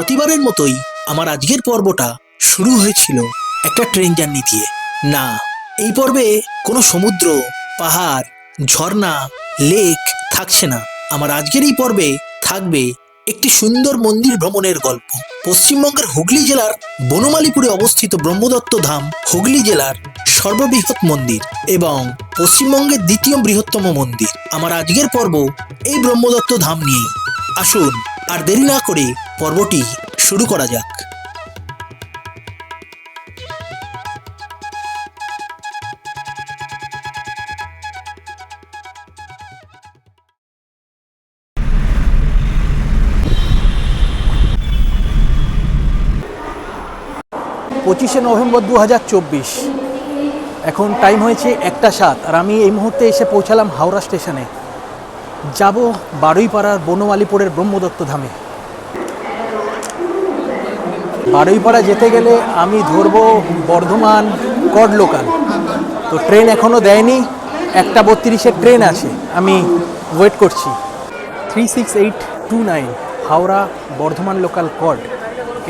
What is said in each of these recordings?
প্রতিবারের মতোই আমার আজকের পর্বটা শুরু হয়েছিল একটা ট্রেন জার্নি দিয়ে। না, এই পর্বে কোনো সমুদ্র, পাহাড়, ঝর্ণা, লেক থাকছে না। আমার আজকের এই পর্বে থাকবে একটি সুন্দর মন্দির ভ্রমণের গল্প। পশ্চিমবঙ্গের হুগলি জেলার বনমালীপুরে অবস্থিত ব্রহ্মদত্ত ধাম হুগলি জেলার সর্ববৃহৎ মন্দির এবং পশ্চিমবঙ্গের দ্বিতীয় বৃহত্তম মন্দির। আমার আজকের পর্ব এই ব্রহ্মদত্ত ধাম নিয়ে। আসুন আর দেরি না করে পর্বটি শুরু করা যাক। পঁচিশে নভেম্বর 2024, এখন টাইম হয়েছে 1:07 আর আমি এই মুহূর্তে এসে পৌঁছালাম হাওড়া স্টেশনে। যাব বারুইপাড়ার বনমালীপুরের ব্রহ্মদত্ত ধামে। বারুইপাড়া যেতে গেলে আমি ধরবো বর্ধমান কড লোকাল। তো ট্রেন এখনও দেয়নি, 1:32-এর ট্রেন আছে, আমি ওয়েট করছি। 36829 হাওড়া বর্ধমান লোকাল কড,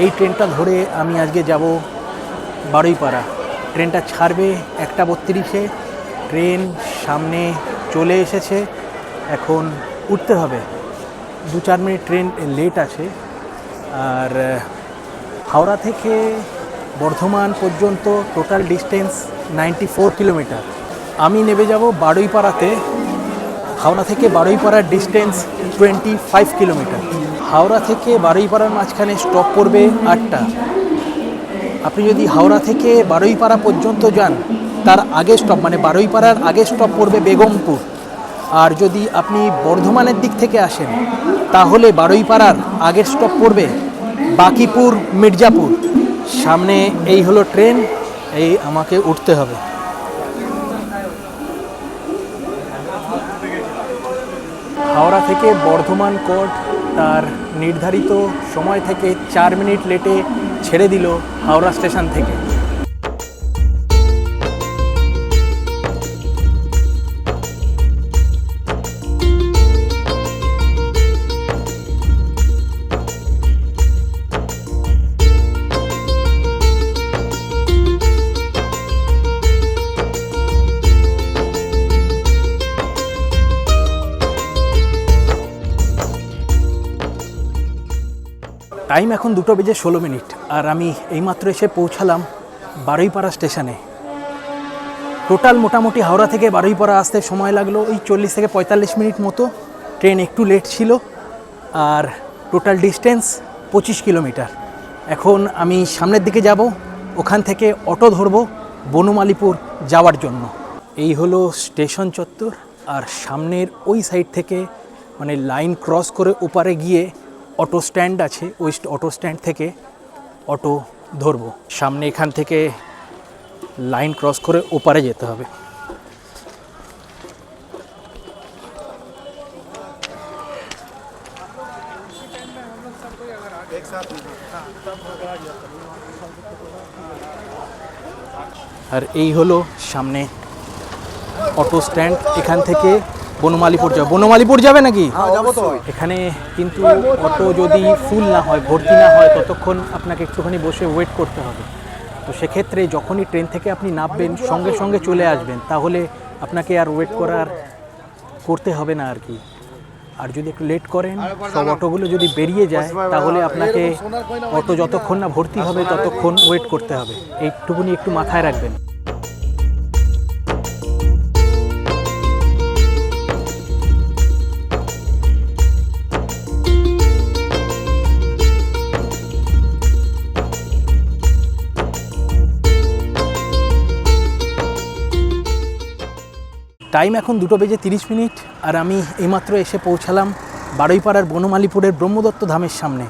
এই ট্রেনটা ধরে আমি আজকে যাব বারুইপাড়া। ট্রেনটা ছাড়বে 1:32-এ। ট্রেন সামনে চলে এসেছে, এখন উঠতে হবে। 2-4 মিনিট ট্রেন লেট আছে। আর হাওড়া থেকে বর্ধমান পর্যন্ত টোটাল ডিস্টেন্স 94 কিলোমিটার। আমি নেমে যাব বারুইপাড়াতে। হাওড়া থেকে বারুইপাড়ার ডিস্টেন্স 25 কিলোমিটার। হাওড়া থেকে বারুইপাড়ার মাঝখানে স্টপ পড়বে 8টা। আপনি যদি হাওড়া থেকে বারুইপাড়া পর্যন্ত যান, তার আগে স্টপ মানে বারুইপাড়ার আগে স্টপ পড়বে বেগমপুর। আর যদি আপনি বর্ধমানের দিক থেকে আসেন, তাহলে বারুইপাড়ার আগের স্টপ পড়বে বাকিপুর মির্জাপুর। সামনে এই হলো ট্রেন, এই আমাকে উঠতে হবে। হাওড়া থেকে বর্ধমান কড তার নির্ধারিত সময় থেকে 4 মিনিট লেটে ছেড়ে দিল হাওড়া স্টেশন থেকে। টাইম এখন 2:16, আর আমি এইমাত্র এসে পৌঁছালাম বারুইপাড়া স্টেশনে। টোটাল মোটামুটি হাওড়া থেকে বারুইপাড়া আসতে সময় লাগলো ওই 40 থেকে 45 মিনিট মতো। ট্রেন একটু লেট ছিল। আর টোটাল ডিস্টেন্স 25 কিলোমিটার। এখন আমি সামনের দিকে যাব, ওখান থেকে অটো ধরবো বনমালীপুর যাওয়ার জন্য। এই হলো স্টেশন চত্বর, আর সামনের ওই সাইড থেকে মানে লাইন ক্রস করে ওপারে গিয়ে অটো স্ট্যান্ড আছে, ওই অটো স্ট্যান্ড থেকে অটো ধরবো। সামনে এখান থেকে লাইন ক্রস করে ওপারে যেতে হবে। আর এই হলো সামনে অটো স্ট্যান্ড। এখান থেকে বনমালীপুর যাবে। বনমালীপুর যাবে নাকি? এখানে কিন্তু অটো যদি ফুল না হয়, ভর্তি না হয়, ততক্ষণ আপনাকে একটুখানি বসে ওয়েট করতে হবে। তো সেক্ষেত্রে যখনই ট্রেন থেকে আপনি নামবেন, সঙ্গে সঙ্গে চলে আসবেন, তাহলে আপনাকে আর ওয়েট করতে হবে না আর কি। আর যদি একটু লেট করেন, সব অটোগুলো যদি বেরিয়ে যায়, তাহলে আপনাকে অটো যতক্ষণ না ভর্তি হবে ততক্ষণ ওয়েট করতে হবে। এইটুকুনি একটু মাথায় রাখবেন। টাইম এখন 2:30, আর আমি এইমাত্র এসে পৌঁছালাম বারুইপাড়ার বনমালীপুরের ব্রহ্মদত্ত ধামের সামনে।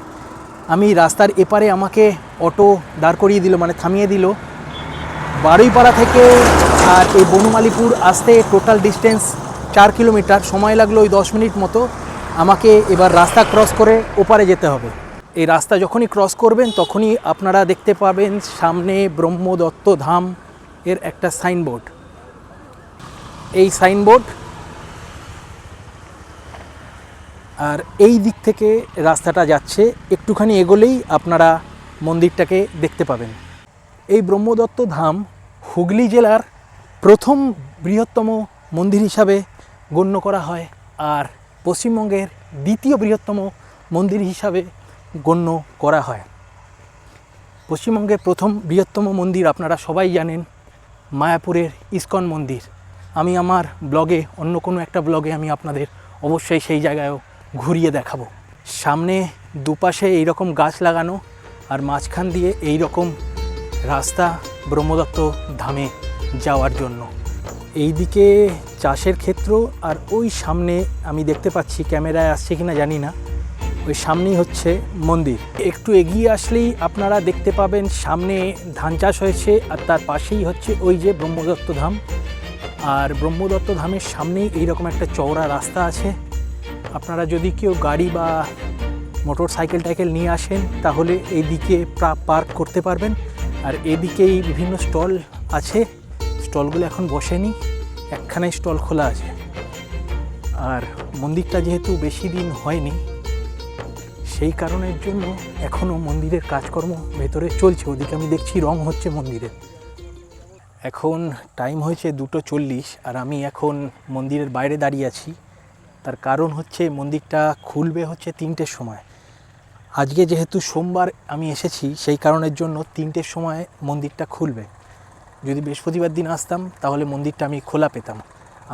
আমি রাস্তার এপারে আমাকে অটো দাঁড় করিয়ে দিল, মানে থামিয়ে দিল। বারুইপাড়া থেকে আর এই বনমালীপুর আসতে টোটাল ডিস্টেন্স 4 কিলোমিটার। সময় লাগলো ওই 10 মিনিট মতো। আমাকে এবার রাস্তা ক্রস করে ওপারে যেতে হবে। এই রাস্তা যখনই ক্রস করবেন, তখনই আপনারা দেখতে পাবেন সামনে ব্রহ্মদত্ত ধাম এর একটা সাইনবোর্ড। এই সাইনবোর্ড আর এই দিক থেকে রাস্তাটা যাচ্ছে, একটুখানি এগোলেই আপনারা মন্দিরটাকে দেখতে পাবেন। এই ব্রহ্মদত্ত ধাম হুগলি জেলার প্রথম বৃহত্তম মন্দির হিসাবে গণ্য করা হয়, আর পশ্চিমবঙ্গের দ্বিতীয় বৃহত্তম মন্দির হিসাবে গণ্য করা হয়। পশ্চিমবঙ্গের প্রথম বৃহত্তম মন্দির আপনারা সবাই জানেন, মায়াপুরের ইস্কন মন্দির। আমি আমার ব্লগে, অন্য কোনো একটা ব্লগে আমি আপনাদের অবশ্যই সেই জায়গায়ও ঘুরিয়ে দেখাবো। সামনে দুপাশে এইরকম গাছ লাগানো, আর মাঝখান দিয়ে এই রকম রাস্তা ব্রহ্মদত্ত ধামে যাওয়ার জন্য। এই দিকে চাষের ক্ষেত্র, আর ওই সামনে আমি দেখতে পাচ্ছি, ক্যামেরায় আসছে কিনা জানি না, ওই সামনেই হচ্ছে মন্দির। একটু এগিয়ে আসলেই আপনারা দেখতে পাবেন সামনে ধান চাষ হয়েছে, আর তার পাশেই হচ্ছে ওই যে ব্রহ্মদত্ত ধাম। আর ব্রহ্মদত্ত ধামের সামনেই এইরকম একটা চওড়া রাস্তা আছে। আপনারা যদি কেউ গাড়ি বা মোটর সাইকেল নিয়ে আসেন তাহলে এই দিকে পার্ক করতে পারবেন। আর এদিকেই বিভিন্ন স্টল আছে, স্টলগুলো এখন বসেনি, একখানে স্টল খোলা আছে। আর মন্দিরটা যেহেতু বেশি দিন হয়নি, সেই কারণের জন্য এখনও মন্দিরের কাজকর্ম ভেতরে চলছে। ওদিকে আমি দেখছি রং হচ্ছে মন্দিরের। এখন টাইম হয়েছে 2:40, আর আমি এখন মন্দিরের বাইরে দাঁড়িয়ে আছি। তার কারণ হচ্ছে মন্দিরটা খুলবে হচ্ছে 3টের সময়। আজকে যেহেতু সোমবার আমি এসেছি, সেই কারণের জন্য 3টের সময় মন্দিরটা খুলবে। যদি বৃহস্পতিবার দিন আসতাম তাহলে মন্দিরটা আমি খোলা পেতাম।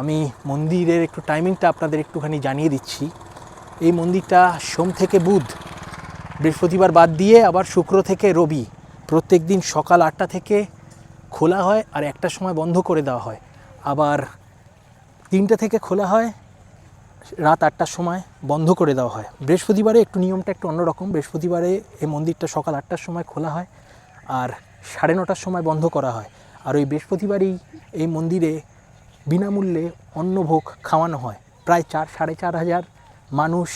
আমি মন্দিরের একটু টাইমিংটা আপনাদের একটুখানি জানিয়ে দিচ্ছি। এই মন্দিরটা সোম থেকে বুধ, বৃহস্পতিবার বাদ দিয়ে আবার শুক্র থেকে রবি প্রত্যেক দিন সকাল 8টা থেকে খোলা হয়, আর 1টার সময় বন্ধ করে দেওয়া হয়। আবার 3টে থেকে খোলা হয়, রাত 8টার সময় বন্ধ করে দেওয়া হয়। বৃহস্পতিবারে একটু নিয়মটা একটু অন্যরকম। বৃহস্পতিবারে এই মন্দিরটা সকাল 8টার সময় খোলা হয়, আর 9:30টার সময় বন্ধ করা হয়। আর ওই বৃহস্পতিবারই এই মন্দিরে বিনামূল্যে অন্নভোগ খাওয়ানো হয়। প্রায় 4-4.5 হাজার মানুষ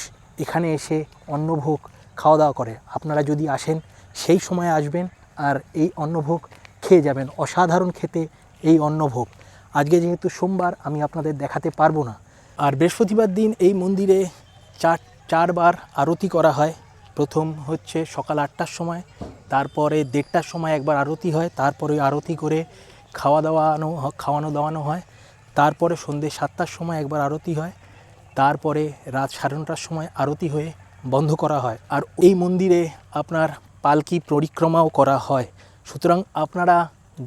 এখানে এসে অন্নভোগ খাওয়া দাওয়া করে। আপনারা যদি আসেন সেই সময় আসবেন, আর এই অন্নভোগ খেয়ে যাবেন। অসাধারণ খেতে এই অন্নভোগ। আজকে যেহেতু সোমবার আমি আপনাদের দেখাতে পারবো না। আর বৃহস্পতিবার দিন এই মন্দিরে 4বার আরতি করা হয়। প্রথম হচ্ছে সকাল 8টার সময়, তারপরে 1:30টার সময় একবার আরতি হয়, তারপরে আরতি করে খাওয়ানো দাওয়ানো হয়। তারপরে সন্ধ্যে 7টার সময় একবার আরতি হয়, তারপরে রাত 9:30টার সময় আরতি হয়ে বন্ধ করা হয়। আর এই মন্দিরে আপনার পালকি পরিক্রমাও করা হয়। সুতরাং আপনারা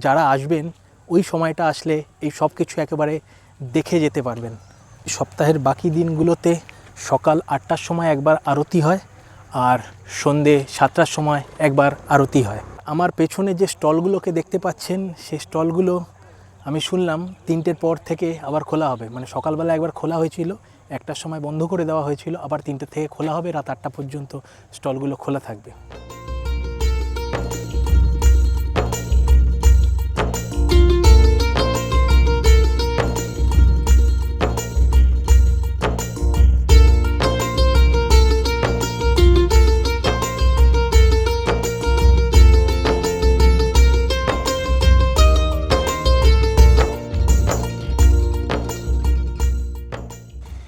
যারা আসবেন ওই সময়টা আসলে এই সব কিছু একেবারে দেখে যেতে পারবেন। সপ্তাহের বাকি দিনগুলোতে সকাল 8টার সময় একবার আরতি হয়, আর সন্ধ্যে 7টার সময় একবার আরতি হয়। আমার পেছনে যে স্টলগুলোকে দেখতে পাচ্ছেন, সেই স্টলগুলো আমি শুনলাম 3টের পর থেকে আবার খোলা হবে। মানে সকালবেলা একবার খোলা হয়েছিল, 1টার সময় বন্ধ করে দেওয়া হয়েছিল, আবার 3টে থেকে খোলা হবে, রাত 8টা পর্যন্ত স্টলগুলো খোলা থাকবে।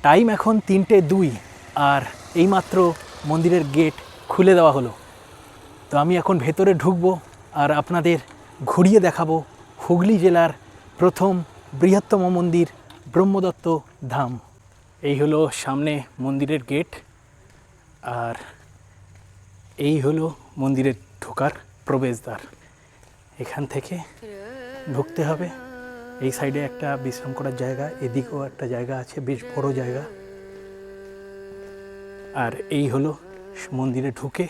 টাইম এখন 3:02, আর এইমাত্র মন্দিরের গেট খুলে দেওয়া হলো। তো আমি এখন ভেতরে ঢুকবো, আর আপনাদের ঘুরিয়ে দেখাবো হুগলি জেলার প্রথম বৃহত্তম মন্দির ব্রহ্মদত্ত ধাম। এই হলো সামনে মন্দিরের গেট, আর এই হলো মন্দিরের ঢোকার প্রবেশদ্বার। এখান থেকে ঢুকতে হবে। এই সাইডে একটা বিশ্রাম করার জায়গা, এদিকেও একটা জায়গা আছে, বেশ বড় জায়গা। আর এই হলো মন্দিরে ঢুকে,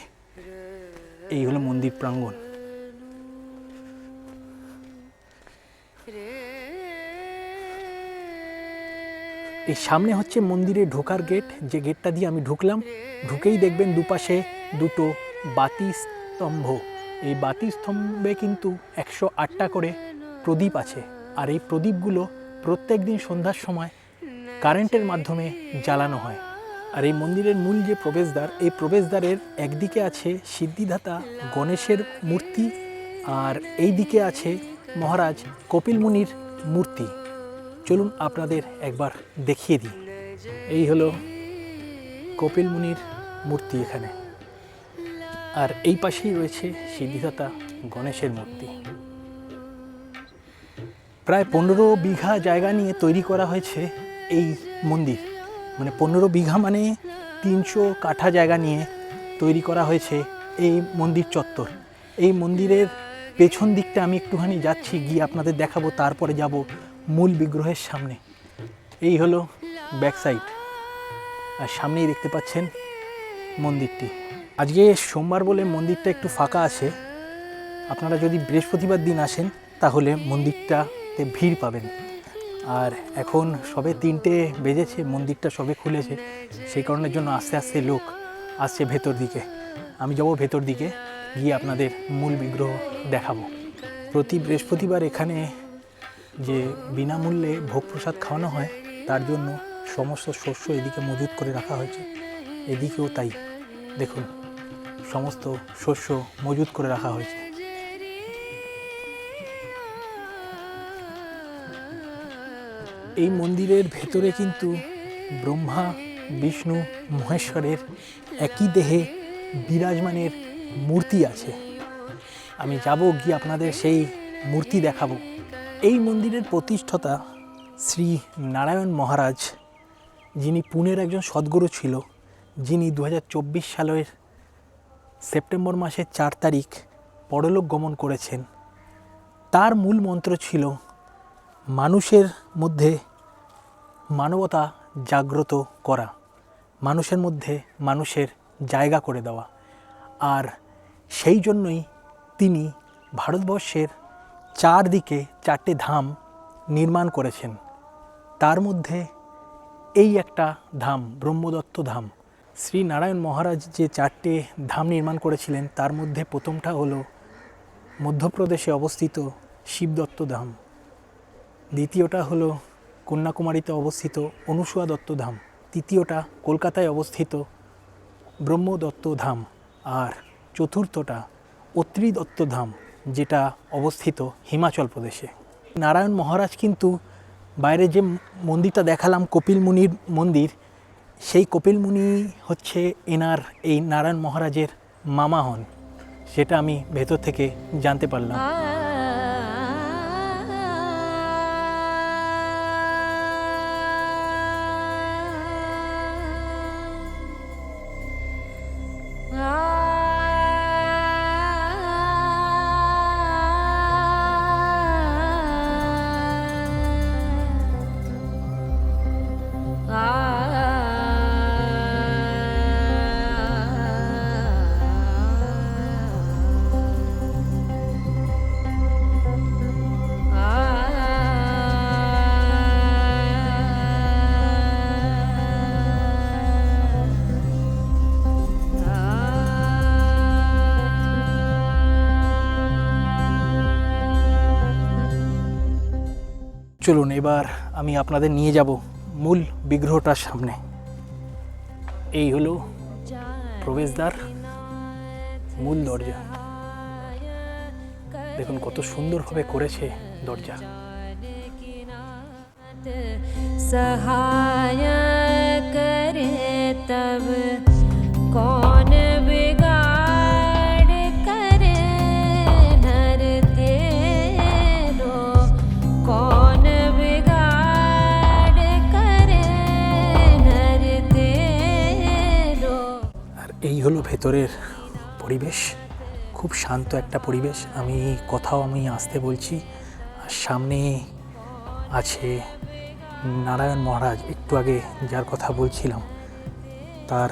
এই হলো মন্দির প্রাঙ্গণ। এই সামনে হচ্ছে মন্দিরে ঢোকার গেট, যে গেটটা দিয়ে আমি ঢুকলাম। ঢুকেই দেখবেন দুপাশে দুটো বাতি স্তম্ভ। এই বাতি স্তম্ভে কিন্তু 108টা করে প্রদীপ আছে, আর এই প্রদীপগুলো প্রত্যেক দিন সন্ধ্যার সময় কারেন্টের মাধ্যমে জ্বালানো হয়। আর এই মন্দিরের মূল যে প্রবেশদ্বার, এই প্রবেশদ্বারের একদিকে আছে সিদ্ধিদাতা গণেশের মূর্তি, আর এই দিকে আছে মহারাজ কপিল মুনির মূর্তি। চলুন আপনাদের একবার দেখিয়ে দিই। এই হলো কপিল মুনির মূর্তি এখানে, আর এই পাশেই রয়েছে সিদ্ধিদাতা গণেশের মূর্তি। প্রায় 15 বিঘা জায়গা নিয়ে তৈরি করা হয়েছে এই মন্দির, মানে 15 বিঘা মানে 300 কাঠা জায়গা নিয়ে তৈরি করা হয়েছে এই মন্দির চত্বর। এই মন্দিরের পেছন দিকটা আমি একটুখানি যাচ্ছি, গিয়ে আপনাদের দেখাবো, তারপরে যাব মূল বিগ্রহের সামনে। এই হলো ব্যাক সাইড, আর সামনেই দেখতে পাচ্ছেন মন্দিরটি। আজকে সোমবার বলে মন্দিরটা একটু ফাঁকা আছে, আপনারা যদি বৃহস্পতিবার দিন আসেন তাহলে মন্দিরটাতে ভিড় পাবেন। আর এখন সবে 3টে বেজেছে, মন্দিরটা সবে খুলেছে, সেই কারণের জন্য আস্তে আস্তে লোক আসছে ভেতর দিকে। আমি যাব ভেতর দিকে, গিয়ে আপনাদের মূল বিগ্রহ দেখাবো। প্রতি বৃহস্পতিবার এখানে যে বিনামূল্যে ভোগ প্রসাদ খাওয়ানো হয়, তার জন্য সমস্ত শস্য এদিকে মজুত করে রাখা হয়েছে। এদিকেও তাই, দেখুন সমস্ত শস্য মজুত করে রাখা হয়েছে। এই মন্দিরের ভেতরে কিন্তু ব্রহ্মা, বিষ্ণু, মহেশ্বরের একই দেহে বিরাজমানের মূর্তি আছে। আমি যাব, গিয়ে আপনাদের সেই মূর্তি দেখাবো। এই মন্দিরের প্রতিষ্ঠাতা শ্রী নারায়ণ মহারাজ, যিনি পুনের একজন সদ্গুরু ছিল, যিনি 2024 সালের সেপ্টেম্বর মাসের 4 তারিখ পরলোক গমন করেছেন। তার মূল মন্ত্র ছিল মানুষের মধ্যে মানবতা জাগ্রত করা, মানুষের মধ্যে মানুষের জায়গা করে দেওয়া। আর সেই জন্যই তিনি ভারতবর্ষের 4 দিকে 4টে ধাম নির্মাণ করেছেন। তার মধ্যে এই একটা ধাম ব্রহ্মদত্ত ধাম। শ্রী নারায়ণ মহারাজ যে 4টে ধাম নির্মাণ করেছিলেন, তার মধ্যে প্রথমটা হলো মধ্যপ্রদেশে অবস্থিত শিবদত্ত ধাম, দ্বিতীয়টা হলো কন্যাকুমারীতে অবস্থিত অনুসুয়া দত্ত ধাম, তৃতীয়টা কলকাতায় অবস্থিত ব্রহ্মদত্ত ধাম, আর চতুর্থটা অত্রি দত্ত ধাম, যেটা অবস্থিত হিমাচল প্রদেশে। নারায়ণ মহারাজ কিন্তু বাইরে যে মন্দিরটা দেখালাম কপিল মুনির মন্দির, সেই কপিল মুনি হচ্ছে এনার এই নারায়ণ মহারাজের মামা হন, সেটা আমি ভেতর থেকে জানতে পারলাম। চলুন এবার আমি আপনাদের নিয়ে যাব মূল বিগ্রহটার সামনে। এই হলো প্রবেশদ্বার, মূল দরজা। দেখুন কত সুন্দরভাবে করেছে দরজা। सहाय करे तब कौन बिगाड़ करे नर तेरो, कौन बिगाड़ करे नर तेरो। আর এই হলো ভেতরের পরিবেশ, খুব শান্ত একটা পরিবেশ। আমি আসতে বলছি, আর সামনে আছে নারায়ণ মহারাজ, একটু আগে যার কথা বলছিলাম তার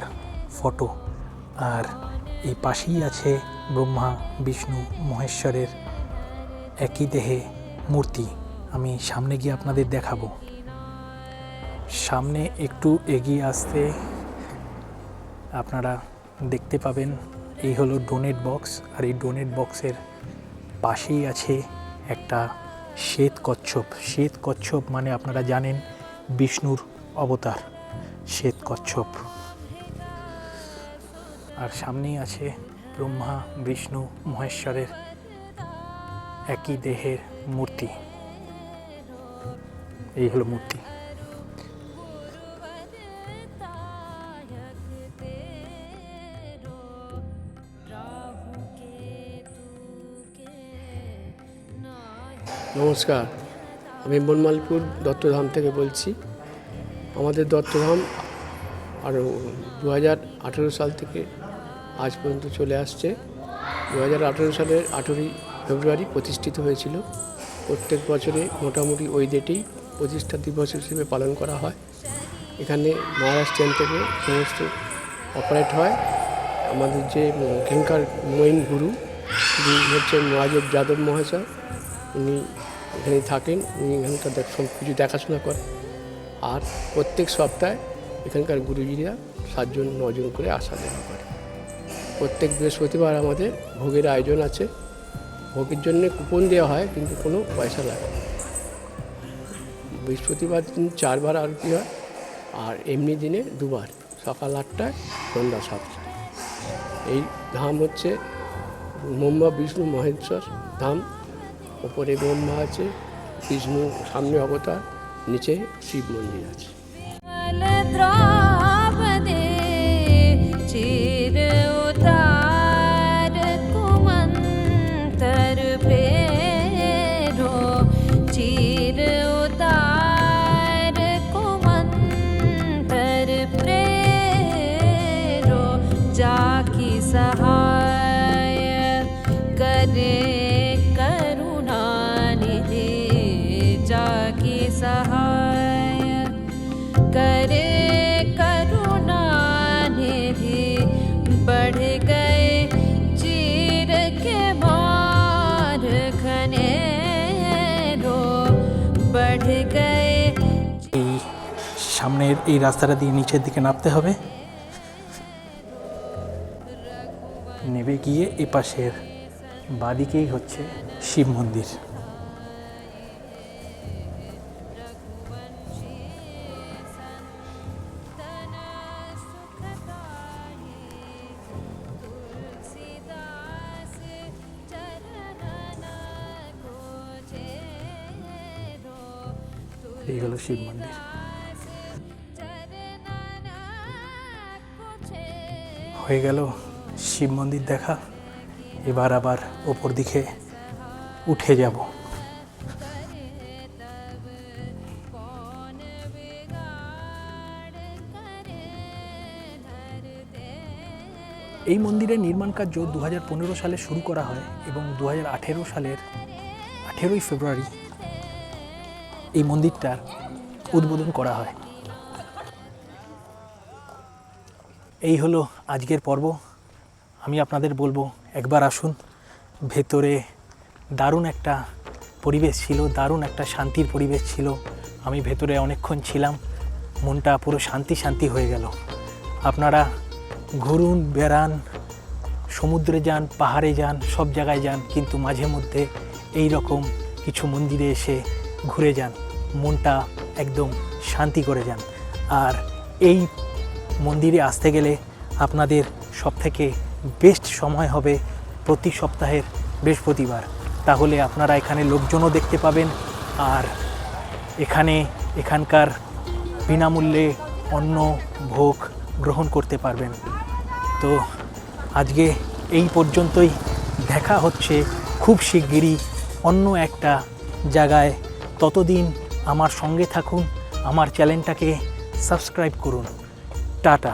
ফটো, আর এই পাশেই আছে ব্রহ্মা, বিষ্ণু, মহেশ্বরের একই দেহে মূর্তি। আমি সামনে গিয়ে আপনাদের দেখাবো। সামনে একটু এগিয়ে আসতে আপনারা দেখতে পাবেন এই হলো ডোনেট বক্স, আর এই ডোনেট বক্সের পাশেই আছে একটা শ্বেত কচ্ছপ। শ্বেত কচ্ছপ মানে আপনারা জানেন বিষ্ণুর অবতার শ্বেত কচ্ছপ। আর সামনেই আছে ব্রহ্মা, বিষ্ণু, মহেশ্বরের একই দেহের মূর্তি। এই হলো মূর্তি। নমস্কার, আমি বনমালীপুর দত্তধাম থেকে বলছি। আমাদের দত্তধাম আরও 2018 সাল থেকে আজ পর্যন্ত চলে আসছে। 2018 সালের 8ই ফেব্রুয়ারি প্রতিষ্ঠিত হয়েছিল। প্রত্যেক বছরে মোটামুটি ওই ডেটেই প্রতিষ্ঠা দিবস হিসেবে পালন করা হয়। এখানে মহারাষ্ট্র থেকে সমস্ত অপারেট হয়। আমাদের যে এখানকার মেইন গুরু যিনি হচ্ছেন মহাদেব যাদব মহাশয়, উনি এখানে থাকেন। উনি এখানকার সব কিছু দেখাশোনা করেন। আর প্রত্যেক সপ্তাহে এখানকার গুরুজিরা 7 জন 9 জন করে আসা যাওয়া করে। প্রত্যেক বৃহস্পতিবার আমাদের ভোগের আয়োজন আছে। ভোগের জন্য কুপন দেওয়া হয়, কিন্তু কোনো পয়সা লাগে না। বৃহস্পতিবার দিন 4 বার আরতি হয়, আর এমনি দিনে 2 বার, সকাল 8টায় সন্ধ্যা 7টায়। এই ধাম হচ্ছে ব্রহ্মা বিষ্ণু মহেশ্বর ধাম। ওপরে ব্রহ্মা আছে, বিষ্ণু সামনে অবতার, নিচে শিব মন্দির আছে। द्रौपदी चिर उतार कुमंतर प्रेरो चिर उतार कुमंतर प्रेरो जाकी सहाय करे करुणानिधि जाकी सहाय करे करुणानिधि बढ़ गए चीर के मार घनेरो बढ़ गए। এই সামনের এই রাস্তাটা দিয়ে নিচের দিকে নামতে হবে। নেমে গিয়ে এই পাশের বাদিকেই হচ্ছে শিব মন্দির। এই হলো শিব মন্দির। হয়ে গেল শিব মন্দির দেখা। এবার আবার ওপর দিকে উঠে যাব। এই মন্দিরের নির্মাণ কার্য 2015 সালে শুরু করা হয় এবং 2018 সালের 18ই ফেব্রুয়ারি এই মন্দিরটার উদ্বোধন করা হয়। এই হলো আজকের পর্ব। আমি আপনাদের বলবো একবার আসুন। ভেতরে দারুণ একটা পরিবেশ ছিল, দারুণ একটা শান্তির পরিবেশ ছিল। আমি ভেতরে অনেকক্ষণ ছিলাম, মনটা পুরো শান্তি শান্তি হয়ে গেল। আপনারা ঘুরুন, বেড়ান, সমুদ্রে যান, পাহাড়ে যান, সব জায়গায় যান, কিন্তু মাঝে মধ্যে এই রকম কিছু মন্দিরে এসে ঘুরে যান, মনটা একদম শান্তি করে যান। আর এই মন্দিরে আসতে গেলে আপনাদের সবথেকে বেস্ট সময় হবে প্রতি সপ্তাহের বৃহস্পতিবার। তাহলে আপনারা এখানে লোকজনও দেখতে পাবেন, আর এখানকার বিনামূল্যে অন্ন ভোগ গ্রহণ করতে পারবেন। তো আজকে এই পর্যন্তই। দেখা হচ্ছে খুব শিগগিরই অন্য একটা জায়গায়। ততদিন আমার সঙ্গে থাকুন, আমার চ্যানেলটাকে সাবস্ক্রাইব করুন। টাটা।